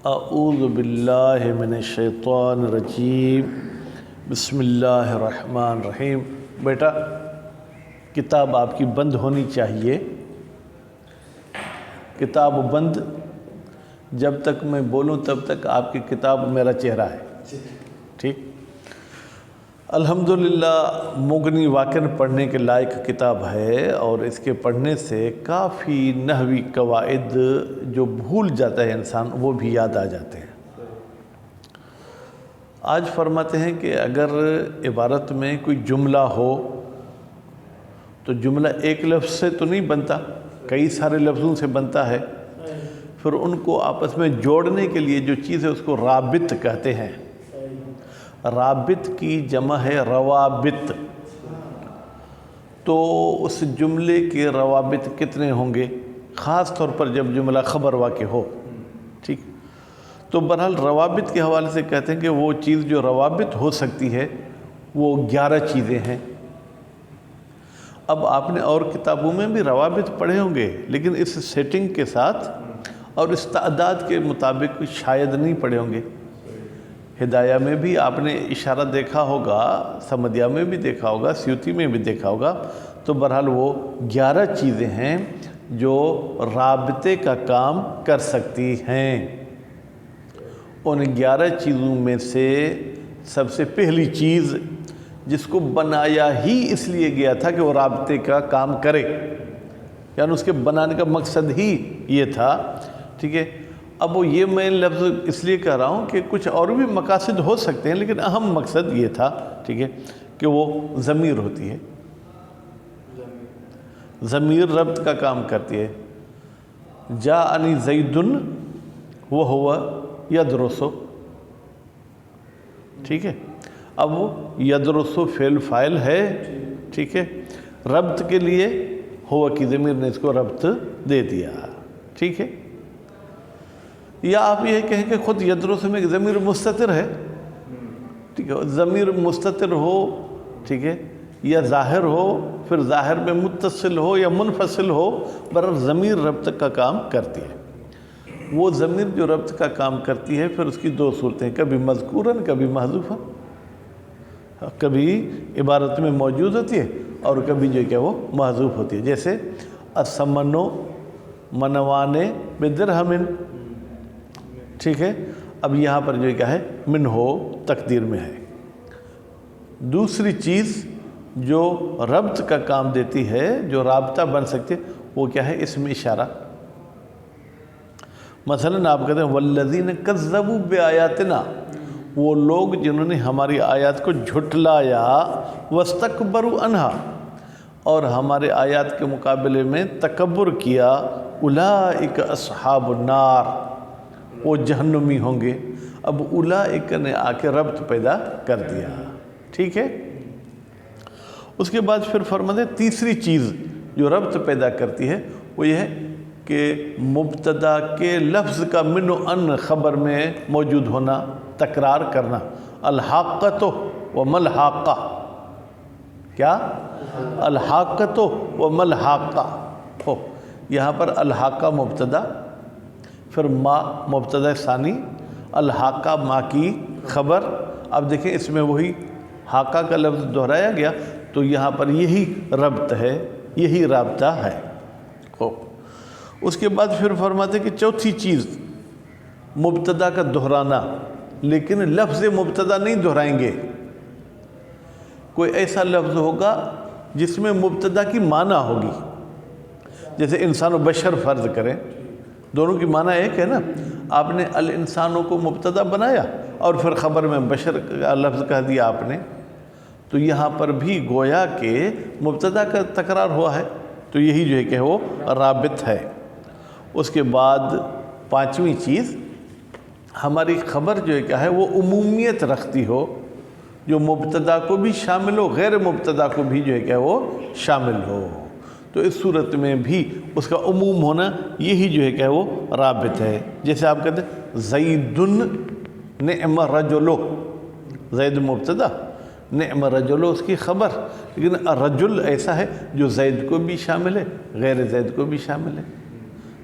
اعوذ باللہ من الشیطان الرجیم بسم اللہ الرحمن الرحیم۔ بیٹا کتاب آپ کی بند ہونی چاہیے۔ کتاب بند، جب تک میں بولوں تب تک آپ کی کتاب میرا چہرہ ہے، ٹھیک؟ الحمدللہ مغنی واقعاً پڑھنے کے لائق کتاب ہے، اور اس کے پڑھنے سے کافی نحوی قواعد جو بھول جاتا ہے انسان وہ بھی یاد آ جاتے ہیں۔ آج فرماتے ہیں کہ اگر عبارت میں کوئی جملہ ہو تو جملہ ایک لفظ سے تو نہیں بنتا، کئی سارے لفظوں سے بنتا ہے، پھر ان کو آپس میں جوڑنے کے لیے جو چیز ہے اس کو رابط کہتے ہیں۔ رابط کی جمع ہے روابط، تو اس جملے کے روابط کتنے ہوں گے؟ خاص طور پر جب جملہ خبر واقع ہو، ٹھیک؟ تو بہرحال روابط کے حوالے سے کہتے ہیں کہ وہ چیز جو روابط ہو سکتی ہے وہ 11 چیزیں ہیں۔ اب آپ نے اور کتابوں میں بھی روابط پڑھے ہوں گے، لیکن اس سیٹنگ کے ساتھ اور اس تعداد کے مطابق شاید نہیں پڑھے ہوں گے۔ ہدایہ میں بھی آپ نے اشارہ دیکھا ہوگا، سمدیہ میں بھی دیکھا ہوگا، سیوطی میں بھی دیکھا ہوگا، تو بہرحال وہ 11 چیزیں ہیں جو رابطے کا کام کر سکتی ہیں۔ ان 11 چیزوں میں سے سب سے پہلی چیز جس کو بنایا ہی اس لیے گیا تھا کہ وہ رابطے کا کام کرے، یعنی اس کے بنانے کا مقصد ہی یہ تھا، ٹھیک ہے؟ اب وہ یہ میں لفظ اس لیے کہہ رہا ہوں کہ کچھ اور بھی مقاصد ہو سکتے ہیں، لیکن اہم مقصد یہ تھا، ٹھیک ہے، کہ وہ ضمیر ہوتی ہے، ضمیر ربط کا کام کرتی ہے۔ جاءنی زید وہو یدرس، ٹھیک ہے؟ اب وہ یدرس فعل فاعل ہے، ٹھیک ہے؟ ربط کے لیے ہوا کی ضمیر نے اس کو ربط دے دیا، ٹھیک ہے؟ یا آپ یہ کہیں کہ خود یدرس میں ضمیر مستتر ہے، ٹھیک ہے؟ ضمیر مستتر ہو، ٹھیک ہے، یا ظاہر ہو، پھر ظاہر میں متصل ہو یا منفصل ہو، برحال ضمیر ربط کا کام کرتی ہے۔ وہ ضمیر جو ربط کا کام کرتی ہے پھر اس کی 2 صورتیں، کبھی مذکوراً کبھی محذوفاً، کبھی عبارت میں موجود ہوتی ہے اور کبھی جو کہ وہ محذوف ہوتی ہے، جیسے الثمن منوان بدرہم، ٹھیک ہے؟ اب یہاں پر جو کیا ہے من ہو تقدیر میں ہے۔ دوسری چیز جو ربط کا کام دیتی ہے، جو رابطہ بن سکتی ہے، وہ کیا ہے؟ اسم اشارہ۔ مثلا آپ کہتے ہیں والذین کذبوا بآیاتنا، وہ لوگ جنہوں نے ہماری آیات کو جھٹلایا، واستکبروا عنہا، اور ہمارے آیات کے مقابلے میں تکبر کیا، اولئک اصحاب النار، وہ جہنمی ہوں گے۔ اب اولئک نے آ کے ربط پیدا کر دیا، ٹھیک ہے؟ اس کے بعد پھر فرماتے ہیں تیسری چیز جو ربط پیدا کرتی ہے وہ یہ ہے کہ مبتدا کے لفظ کا من و ان خبر میں موجود ہونا، تکرار کرنا۔ الحاقۃ و ملحاقہ، کیا؟ الحاقۃ و ملحاقہ ہو، یہاں پر الحاقہ مبتدا، پھر ما مبتدا ثانی، الحاقہ ما کی خبر۔ اب دیکھیں اس میں وہی حاقہ کا لفظ دہرایا گیا، تو یہاں پر یہی ربط ہے، یہی رابطہ ہے۔ اس کے بعد پھر فرماتے کہ چوتھی چیز مبتدا کا دہرانا، لیکن لفظ مبتدا نہیں دہرائیں گے۔ کوئی ایسا لفظ ہوگا جس میں مبتدا کی معنی ہوگی، جیسے انسان و بشر فرض کریں، دونوں کی معنی ایک ہے نا۔ آپ نے الانسانوں کو مبتدا بنایا اور پھر خبر میں بشر کا لفظ کہہ دیا آپ نے، تو یہاں پر بھی گویا کہ مبتدا کا تکرار ہوا ہے، تو یہی جو ہے کہ وہ رابط ہے۔ اس کے بعد 5ویں چیز، ہماری خبر جو ہے کیا ہے وہ عمومیت رکھتی ہو، جو مبتدا کو بھی شامل ہو، غیر مبتدا کو بھی جو ہے کہ وہ شامل ہو، تو اس صورت میں بھی اس کا عموم ہونا یہی جو ہے کہ وہ رابط ہے۔ جیسے آپ کہتے ہیں زید نعم رجل، زید مبتدا، نعم رجل اس کی خبر، لیکن رجل ایسا ہے جو زید کو بھی شامل ہے، غیر زید کو بھی شامل ہے،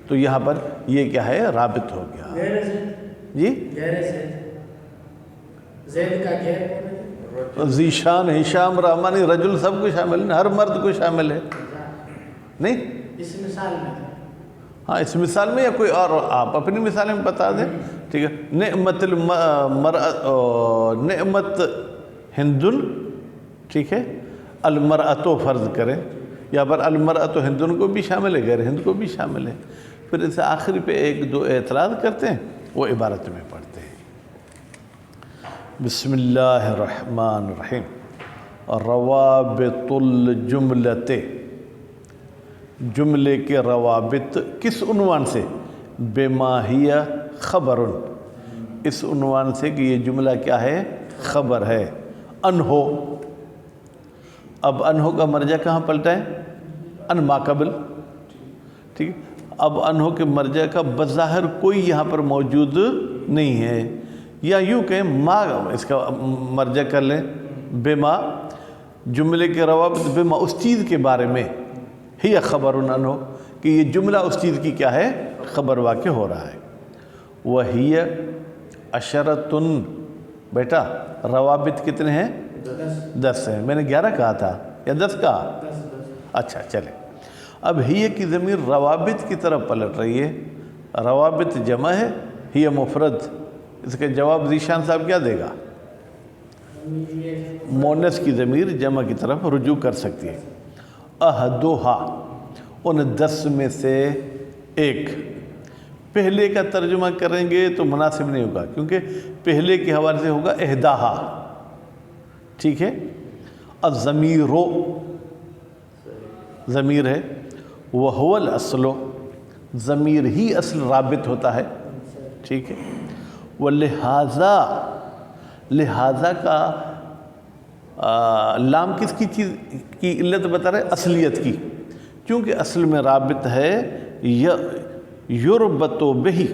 تو یہاں پر یہ کیا ہے؟ رابط ہو گیا۔ جی ذیشان، ہشام، رحمانی، رجل سب کو شامل ہے، ہر مرد کو شامل ہے نہیں؟ اس مثال میں ہاں اس مثال میں، یا کوئی اور آپ اپنی مثالیں بتا دیں، ٹھیک ہے؟ نعمت نعمت ہندن، ٹھیک ہے، المرأتو فرض کریں، یا پر المرأتو ہندن کو بھی شامل ہے، غیر ہند کو بھی شامل ہے، پھر اسے آخری پہ ایک دو اعتراض کرتے ہیں، وہ عبارت میں پڑھتے ہیں۔ بسم اللہ الرحمن الرحیم۔ روابط الجملت، جملے کے روابط کس عنوان سے؟ بما ہی خبر، اس عنوان سے کہ یہ جملہ کیا ہے؟ خبر ہے۔ انہو، اب انہو کا مرجع کہاں پلٹا ہے؟ ان ما قبل، ٹھیک ہے؟ اب انہو کے مرجع کا بظاہر کوئی یہاں پر موجود نہیں ہے، یا یوں کہیں ما اس کا مرجع کر لیں، بما، جملے کے روابط بما اس چیز کے بارے میں، ہی خبر انہو کہ یہ جملہ اس چیز کی کیا ہے؟ خبر واقع ہو رہا ہے۔ وہی عشرۃ، بیٹا روابط کتنے ہیں؟ 10 ہیں، میں نے 11 کہا تھا یا 10 کہا؟ اچھا چلے، اب ہی کی ضمیر روابط کی طرف پلٹ رہی ہے، روابط جمع ہے، ہی مفرد، اس کے جواب ذیشان صاحب کیا دے گا؟ مؤنث کی ضمیر جمع کی طرف رجوع کر سکتی ہے۔ احدھا، ان 10 میں سے ایک، پہلے کا ترجمہ کریں گے تو مناسب نہیں ہوگا، کیونکہ پہلے کے حوالے سے ہوگا احداہا، ٹھیک ہے؟ الضمیرو، ضمیر ہے، وہو الاصل، ضمیر ہی اصل رابط ہوتا ہے، ٹھیک ہے؟ ولہذا، لہذا کا لام کس کی چیز کی علت بتا رہے؟ اصلیت کی، چونکہ اصل میں رابط ہے، یربط بہی،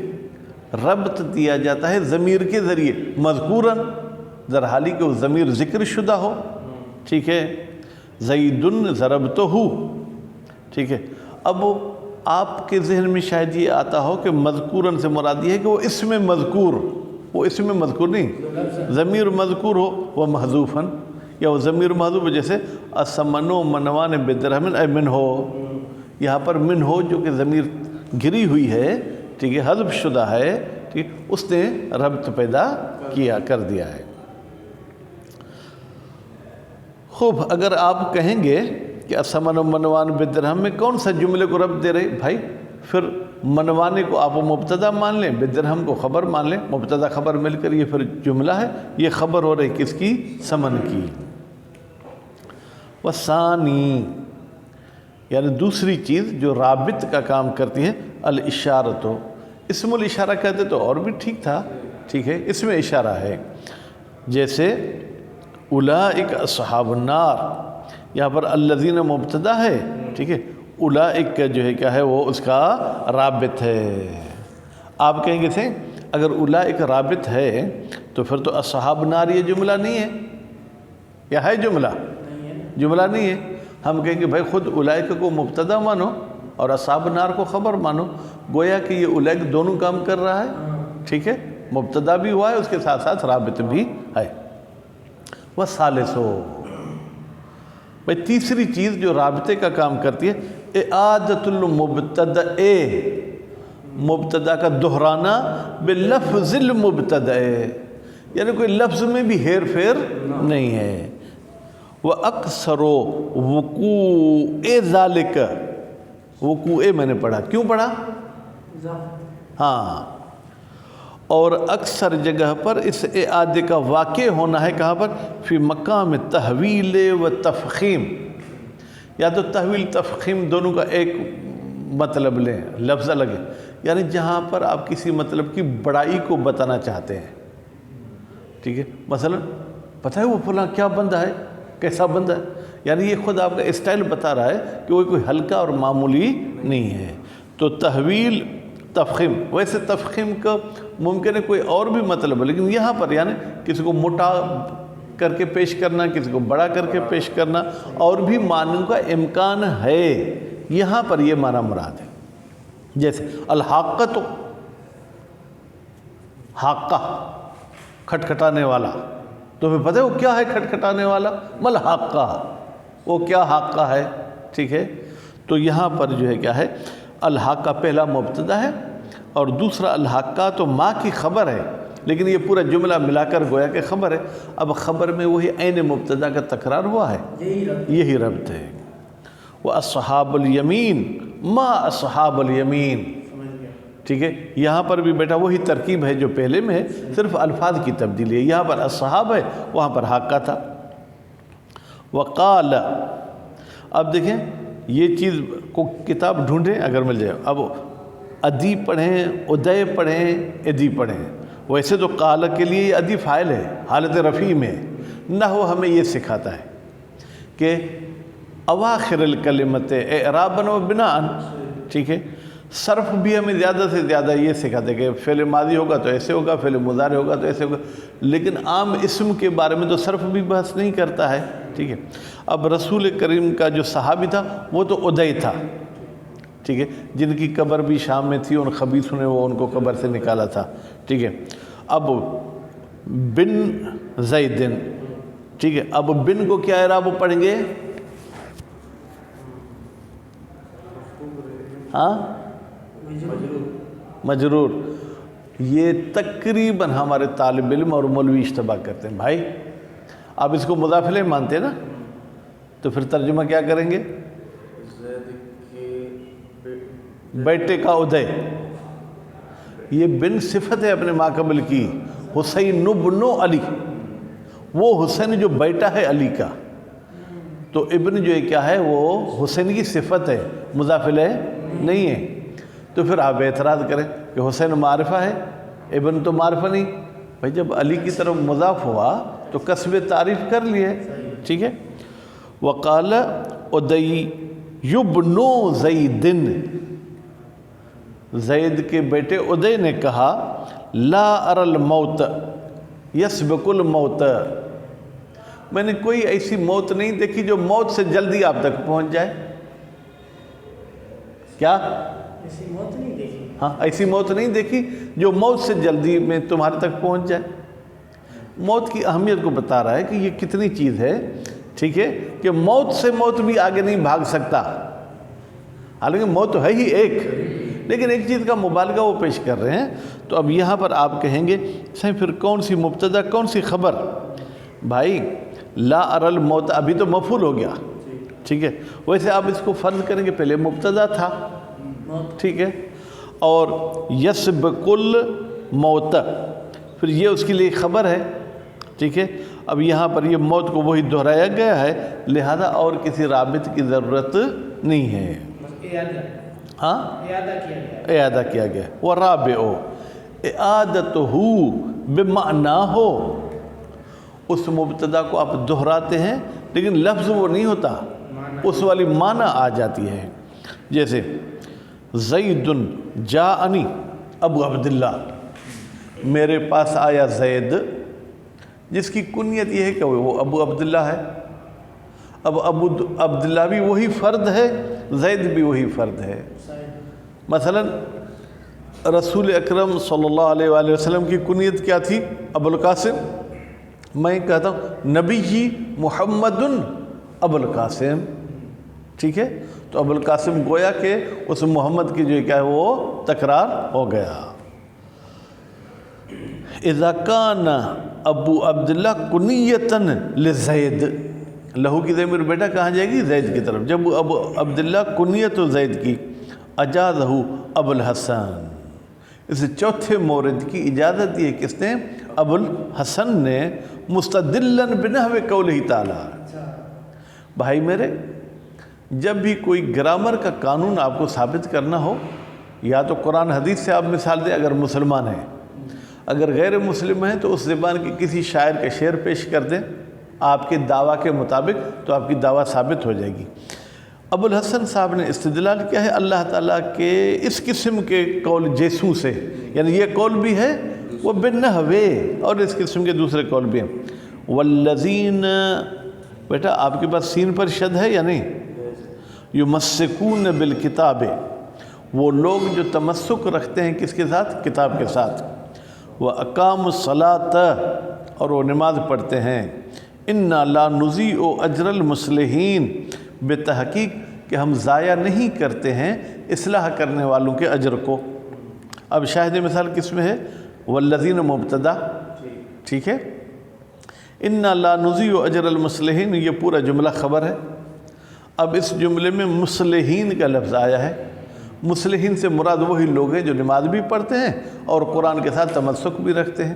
ربط دیا جاتا ہے ضمیر کے ذریعے، مذکوراً، در حالی کہ وہ ضمیر ذکر شدہ ہو، ٹھیک ہے؟ زیدن ضربتہ، ٹھیک ہے؟ اب آپ کے ذہن میں شاید یہ آتا ہو کہ مذکوراً سے مراد یہ ہے کہ وہ اسم مذکور، وہ اسم مذکور نہیں، ضمیر مذکور ہو، وہ محذوفاً، یا وہ ضمیر محذوف، جیسے الثمن منوان بدرہم اے من ہو، یہاں پر من ہو جو کہ ضمیر گری ہوئی ہے، ٹھیک ہے، حذف شدہ ہے، ٹھیک، اس نے ربط پیدا کیا کر دیا ہے۔ خوب، اگر آپ کہیں گے کہ الثمن منوان بدرہم میں کون سا جملے کو ربط دے رہے بھائی، پھر منوانے کو آپ مبتدا مان لیں، بدرہم کو خبر مان لیں، مبتدا خبر مل کر یہ پھر جملہ ہے، یہ خبر ہو رہی کس کی؟ ثمن کی۔ وثانی، یعنی دوسری چیز جو رابط کا کام کرتی ہے، الاشارۃ، اسم الاشارہ کہتے تو اور بھی ٹھیک تھا، ٹھیک ہے، اس میں اشارہ ہے، جیسے اولئک اصحاب النار، یہاں پر الذین مبتدا ہے، ٹھیک ہے، اولئک کا جو ہے کیا ہے؟ وہ اس کا رابط ہے۔ آپ کہیں گے تھے اگر اولئک رابط ہے تو پھر تو اصحاب نار یہ جملہ نہیں ہے، یا ہے جملہ؟ جملہ نہیں ہے۔ ہم کہیں گے بھائی خود اولئک کو مبتدا مانو اور اصحاب نار کو خبر مانو، گویا کہ یہ اولئک دونوں کام کر رہا ہے، ٹھیک ہے، مبتدا بھی ہوا ہے، اس کے ساتھ ساتھ رابط بھی ہے۔ وثالثو، بھائی تیسری چیز جو رابطے کا کام کرتی ہے، اعادۃ المبتدأ، مبتدا کا دہرانا بلفظ المبتدأ، یعنی کوئی لفظ میں بھی ہیر پھیر نہیں ہے۔ وَأَكْثَرُ وُقُوعِ ذَلِكَ، وقوع میں نے پڑھا، کیوں پڑھا؟ ہاں، اور اکثر جگہ پر اس اعادے کا واقع ہونا ہے، کہاں پر؟ فی مقام تحویل و تفخیم، یا تو تحویل تفخیم دونوں کا ایک مطلب لیں، لفظ الگ ہے، یعنی جہاں پر آپ کسی مطلب کی بڑائی کو بتانا چاہتے ہیں، ٹھیک ہے، مثلا پتہ ہے وہ فلاں کیا بندہ ہے، کیسا بندہ ہے، یعنی یہ خود آپ کا اسٹائل بتا رہا ہے کہ وہ کوئی ہلکا اور معمولی نہیں ہے۔ تو تحویل تفخیم، ویسے تفخیم کا ممکن ہے کوئی اور بھی مطلب ہے، لیکن یہاں پر یعنی کسی کو موٹا کر کے پیش کرنا، کسی کو بڑا کر کے پیش کرنا، اور بھی معنی کا امکان ہے، یہاں پر یہ معنی مراد ہے۔ جیسے الحاقۃ، حاقہ کھٹکھٹانے والا، تو پھر پتہ ہے وہ کیا ہے کھٹکھٹانے والا؟ مل حاقہ، وہ کیا حاقہ ہے؟ ٹھیک ہے، تو یہاں پر جو ہے کیا ہے، الحاقہ پہلا مبتدا ہے اور دوسرا الحاقہ تو ماں کی خبر ہے، لیکن یہ پورا جملہ ملا کر گویا کہ خبر ہے۔ اب خبر میں وہی عین مبتدا کا تکرار ہوا ہے، یہی ربط ہے۔ وَأَصْحَابُ الْيَمِينَ ما اصحاب الیمین، ٹھیک ہے، یہاں پر بھی بیٹا وہی ترکیب ہے جو پہلے میں ہے، صرف الفاظ کی تبدیلی ہے، یہاں پر اصحاب ہے، وہاں پر حاقہ تھا۔ وقال، اب دیکھیں یہ چیز کو کتاب ڈھونڈیں اگر مل جائے، اب ادی پڑھیں، ادے پڑھیں، ادی پڑھیں، ویسے تو قال کے لیے یہ ادی فاعل ہے، حالت رفیع میں، نحو ہمیں یہ سکھاتا ہے کہ اواخر الکلمت اعراباً و بناءً، ٹھیک ہے، صرف بھی ہمیں زیادہ سے زیادہ یہ سکھاتے کہ فعل ماضی ہوگا تو ایسے ہوگا، فعل مضارع ہوگا تو ایسے ہوگا، لیکن عام اسم کے بارے میں تو صرف بھی بحث نہیں کرتا ہے، ٹھیک ہے۔ اب رسول کریم کا جو صحابی تھا وہ تو ادئی تھا، ٹھیک ہے، جن کی قبر بھی شام میں تھی، ان خبیثوں نے وہ ان کو قبر سے نکالا تھا، ٹھیک ہے۔ اب بن زیدن، ٹھیک ہے، اب بن کو کیا اعراب پڑھیں گے؟ ہاں، مجرور۔ یہ تقریباً ہمارے طالب علم اور مولوی اشتباہ کرتے ہیں، بھائی آپ اس کو مضاف الیہ مانتے ہیں نا، تو پھر ترجمہ کیا کریں گے؟ بیٹے کا ادے، یہ بن صفت ہے اپنے ماقبل کی، حسین بن علی، وہ حسین جو بیٹا ہے علی کا، تو ابن جو ہے کیا ہے، وہ حسین کی صفت ہے، مضاف الیہ نہیں ہے۔ تو پھر آپ اعتراض کریں کہ حسین معرفہ ہے، ابن تو معرفہ نہیں، بھائی جب علی کی طرف مضاف ہوا تو کسب تعریف کر لیے، ٹھیک ہے۔ وقال ادئی یبن زید، زید کے بیٹے ادے نے کہا لا اری الموت یسبق الموت، میں نے کوئی ایسی موت نہیں دیکھی جو موت سے جلدی آپ تک پہنچ جائے۔ کیا؟ ایسی موت نہیں دیکھی، ہاں ایسی موت نہیں دیکھی جو موت سے جلدی میں تمہارے تک پہنچ جائے۔ موت کی اہمیت کو بتا رہا ہے کہ یہ کتنی چیز ہے، ٹھیک ہے، کہ موت سے موت بھی آگے نہیں بھاگ سکتا، حالانکہ موت تو ہے ہی ایک، لیکن ایک چیز کا مبالغہ وہ پیش کر رہے ہیں۔ تو اب یہاں پر آپ کہیں گے صحیح پھر کون سی مبتدا کون سی خبر؟ بھائی لا اری الموت ابھی تو مفعول ہو گیا، ٹھیک ہے، ویسے آپ اس کو فرض کریں کہ پہلے مبتدا تھا، ٹھیک ہے، اور یسبق الموت پھر یہ اس کے لیے خبر ہے، ٹھیک ہے۔ اب یہاں پر یہ موت کو وہی دہرایا گیا ہے، لہذا اور کسی رابط کی ضرورت نہیں ہے، ہاں اعادہ کیا گیا۔ وَرَابِعُ اِعَادَتُهُ بِمَعْنَاهُ، اس مبتدا کو آپ دہراتے ہیں لیکن لفظ وہ نہیں ہوتا، اس والی معنی آ جاتی ہے، جیسے زید جاءنی ابو عبداللہ، میرے پاس آیا زید، جس کی کنیت یہ ہے کہ وہ ابو عبداللہ ہے۔ اب ابو عبداللہ بھی وہی فرد ہے، زید بھی وہی فرد ہے۔ مثلا رسول اکرم صلی اللہ علیہ وآلہ وسلم کی کنیت کیا تھی؟ ابو القاسم، میں کہتا ہوں نبی جی محمد ابو القاسم، ٹھیک ہے، تو ابو القاسم گویا کہ اس محمد کی جو کیا ہے وہ تکرار ہو گیا۔ اذا کان ابو عبداللہ کنیتاً لزید، لہو کی ضمیر بیٹا کہاں جائے گی؟ زید کی طرف۔ جب ابو عبداللہ کنیت و زید کی، اجازہ ابو الحسن، اس چوتھے مورد کی اجازت دی ہے کس نے؟ ابو الحسن نے، مستدلاً بنحو قولہ تعالی۔ بھائی میرے، جب بھی کوئی گرامر کا قانون آپ کو ثابت کرنا ہو، یا تو قرآن حدیث سے آپ مثال دیں اگر مسلمان ہیں، اگر غیر مسلم ہیں تو اس زبان کے کسی شاعر کے شعر پیش کر دیں آپ کے دعویٰ کے مطابق، تو آپ کی دعویٰ ثابت ہو جائے گی۔ ابو الحسن صاحب نے استدلال کیا ہے اللہ تعالیٰ کے اس قسم کے قول جیسوں سے، یعنی یہ قول بھی ہے وہ بالنحوے، اور اس قسم کے دوسرے قول بھی ہیں۔ والذین، بیٹا آپ کے پاس سین پر شد ہے یا نہیں؟ یمسکون بالکتاب، وہ لوگ جو تمسک رکھتے ہیں کس کے ساتھ؟ کتاب کے ساتھ۔ وَأَقَامُوا الصَّلَاةَ اور وہ نماز پڑھتے ہیں. اِنَّا لَا نُضِيعُ أَجْرَ الْمُصْلِحِينَ بتحقیق کہ ہم ضائع نہیں کرتے ہیں اصلاح کرنے والوں کے اجر کو. اب شاہد مثال کس میں ہے؟ والذین مبتدا، ٹھیک ہے. اِنَّا لَا نُضِيعُ أَجْرَ الْمُصْلِحِينَ یہ پورا جملہ خبر ہے. اب اس جملے میں مصلحین کا لفظ آیا ہے. مصلحین سے مراد وہی لوگ ہیں جو نماز بھی پڑھتے ہیں اور قرآن کے ساتھ تمسک بھی رکھتے ہیں.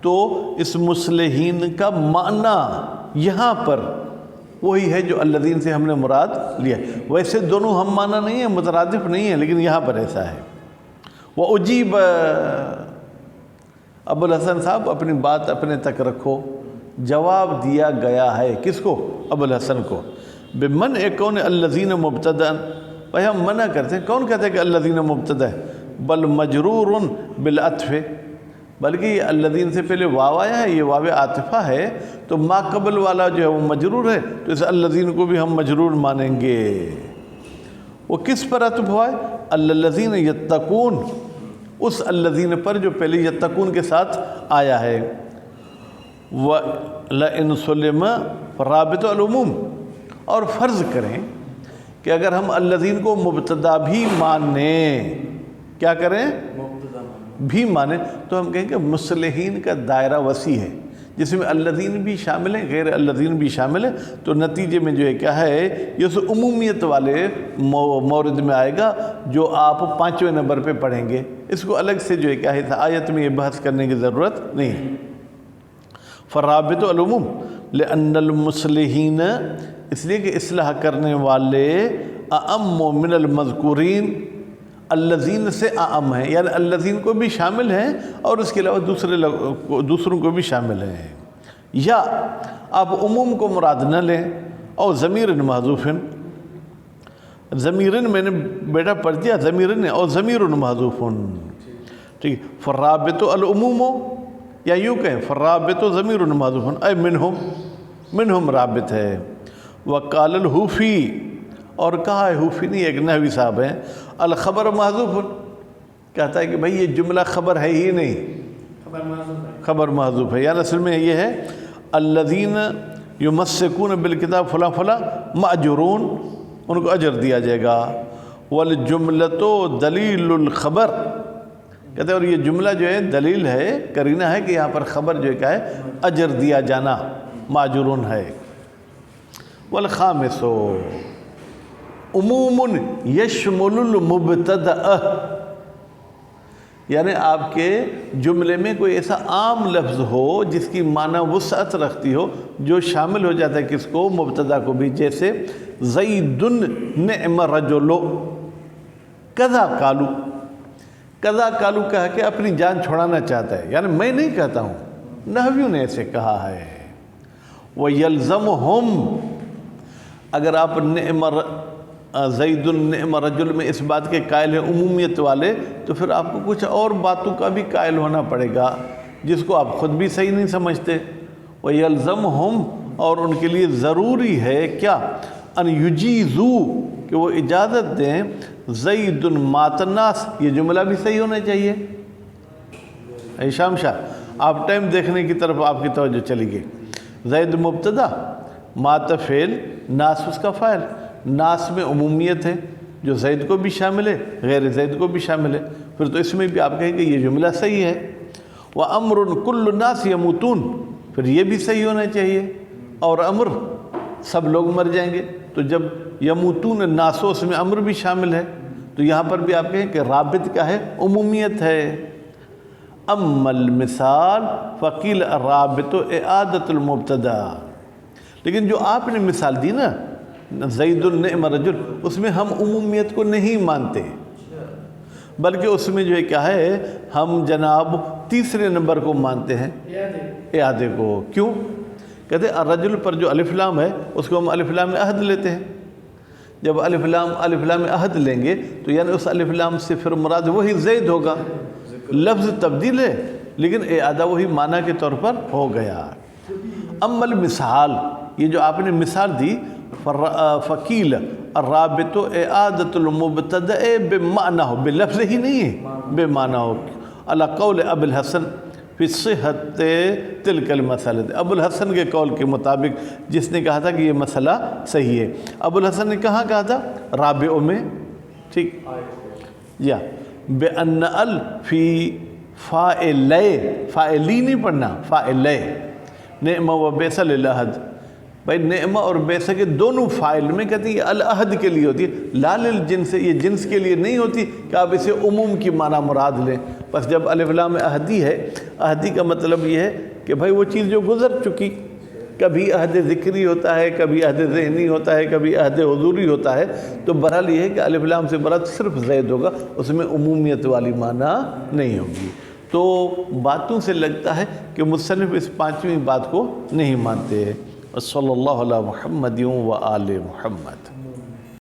تو اس مصلحین کا معنی یہاں پر وہی ہے جو الذین سے ہم نے مراد لیا. ویسے دونوں ہم معنی نہیں ہیں، مترادف نہیں ہیں، لیکن یہاں پر ایسا ہے. وَأُجِيبَ ابو الحسن صاحب اپنی بات اپنے تک رکھو. جواب دیا گیا ہے کس کو؟ ابو الحسن کو. بِمَنْعِ كَوْنِ الَّذِينَ مُبْتَدًا بھائی ہم منع کرتے ہیں. کون کہتے ہیں کہ الَّذِينَ مبتدا ہے؟ بل مجرور بالعطف، بلکہ یہ الذین سے پہلے واو آیا ہے، یہ واو عاطفہ ہے تو ما قبل والا جو ہے وہ مجرور ہے، تو اس الذین کو بھی ہم مجرور مانیں گے. وہ کس پر عطف ہوا ہے؟ الذین یتقون، اس الذین پر جو پہلے یتقون کے ساتھ آیا ہے. وَلَئِنْ سُلِمَ رابط العموم، اور فرض کریں کہ اگر ہم الذین کو مبتدا بھی مانیں، کیا کریں؟ بھی مانیں، تو ہم کہیں کہ مصلحین کا دائرہ وسیع ہے جس میں الذین بھی شامل ہیں، غیر الذین بھی شامل ہیں. تو نتیجے میں جو ہے کیا ہے، یہ اس عمومیت والے مورد میں آئے گا جو آپ 5ویں نمبر پہ پڑھیں گے. اس کو الگ سے جو ہے کیا ہے آیت میں یہ بحث کرنے کی ضرورت نہیں ہے. فرابط العموم لأن المصلحین، اس لیے کہ اصلاح کرنے والے اعم من المذکورین، الذین سے اعم ہیں، یعنی الذین کو بھی شامل ہیں اور اس کے علاوہ دوسروں کو بھی شامل ہیں. یا آپ عموم کو مراد نہ لیں. اور ضمیر محذوف، ضمیر میں نے بیٹا پڑھ دیا ضمیر نے، اور ضمیر محذوف، ٹھیک. فرابط العموم، یا یوں کہیں فرابط ضمیر محذوف اے منہم رابط ہے. وقال الحوفی، اور کہا ہے حوفی نہیں، ایک نحوی صاحب ہیں، الخبر محذوف، کہتا ہے کہ بھئی یہ جملہ خبر ہے ہی نہیں، خبر محذوف ہے. یعنی اصل میں یہ ہے الذین یمسکون بالکتاب فلاں فلاں ماجرون، ان کو اجر دیا جائے گا. والجملۃ دلیل الخبر، کہتے ہیں اور یہ جملہ جو ہے دلیل ہے، قرینہ ہے کہ یہاں پر خبر جو ہے کیا ہے اجر دیا جانا ماجرون ہے. والخامس عموم یشمل المبتدأ، یعنی آپ کے جملے میں کوئی ایسا عام لفظ ہو جس کی معنی وسعت رکھتی ہو، جو شامل ہو جاتا ہے کس کو؟ مبتدا کو بھی. جیسے زید نعم رجل کذا قالو، کذا قالو کہہ کے اپنی جان چھڑانا چاہتا ہے، یعنی میں نہیں کہتا ہوں، نحویوں نے ایسے کہا ہے. وَيَلْزَمُهُمْ، اگر آپ نعم زید النعم رجل میں اس بات کے قائل ہیں عمومیت والے، تو پھر آپ کو کچھ اور باتوں کا بھی قائل ہونا پڑے گا جس کو آپ خود بھی صحیح نہیں سمجھتے. وَيَلْزَمُهُمْ، اور ان کے لیے ضروری ہے کیا؟ ان یجیزو، کہ وہ اجازت دیں زید مات الناس، یہ جملہ بھی صحیح ہونا چاہیے. شام شاہ آپ ٹائم دیکھنے کی طرف آپ کی توجہ چلی گئی. زید مبتدا، مات فعل، ناس اس کا فاعل. ناس میں عمومیت ہے جو زید کو بھی شامل ہے، غیر زید کو بھی شامل ہے، پھر تو اس میں بھی آپ کہیں گے یہ جملہ صحیح ہے. وَأَمْرٌ كُلُّ النَّاسِ يَمُوتُونَ، پھر یہ بھی صحیح ہونا چاہیے. اور امر، سب لوگ مر جائیں گے، تو جب یموتون الناس اس میں امر بھی شامل ہے، تو یہاں پر بھی آپ کہیں کہ رابط کیا ہے؟ عمومیت ہے. اما المثال فقیل الرابط اعادۃ المبتدا، لیکن جو آپ نے مثال دی نا زید النعم رجل، اس میں ہم عمومیت کو نہیں مانتے، بلکہ اس میں جو ہے کیا ہے ہم جناب تیسرے نمبر کو مانتے ہیں، اعادے کو. کیوں؟ کہتے ہیں الرجل پر جو الف لام ہے اس کو ہم الف لام عہد لیتے ہیں. جب الف لام عہد لیں گے تو یعنی اس الف لام سے پھر مراد وہی زید ہوگا. لفظ تبدیل ہے لیکن اعادہ وہی معنی کے طور پر ہو گیا. اما المثال، یہ جو آپ نے مثال دی، فقیل الرابط اعادۃ المبتدأ بمعنی ہو، بلفظ ہی نہیں ہے، بے معنی ہو. علی قول ابو الحسن فی صحت تلک المسألہ، ابو الحسن کے قول کے مطابق جس نے کہا تھا کہ یہ مسئلہ صحیح ہے۔ ابو الحسن نے کہاں کہا تھا؟ رابع میں، ٹھیک، یا بِأَنَّ ال فی فاعلے، فاعلی نہیں پڑھنا، فاعلے، نعمہ و بیسہ للعہد، بھائی نعمہ اور بیسہ کے دونوں فائل میں کہتی ہے العہد کے لیے ہوتی ہے، لا للجنس، یہ جنس کے لیے نہیں ہوتی کہ آپ اسے عموم کی معنی مراد لیں۔ بس جب الف لام عہدی ہے، عہدی کا مطلب یہ ہے کہ بھائی وہ چیز جو گزر چکی، کبھی عہد ذکری ہوتا ہے، کبھی عہد ذہنی ہوتا ہے، کبھی عہد حضوری ہوتا ہے، تو بہرحال یہ ہے کہ الف لام سے مراد صرف زید ہوگا، اس میں عمومیت والی معنی نہیں ہوگی۔ تو باتوں سے لگتا ہے کہ مصنف اس پانچویں بات کو نہیں مانتے ہیں۔ صلی اللہ علیہ محمد و آل محمد۔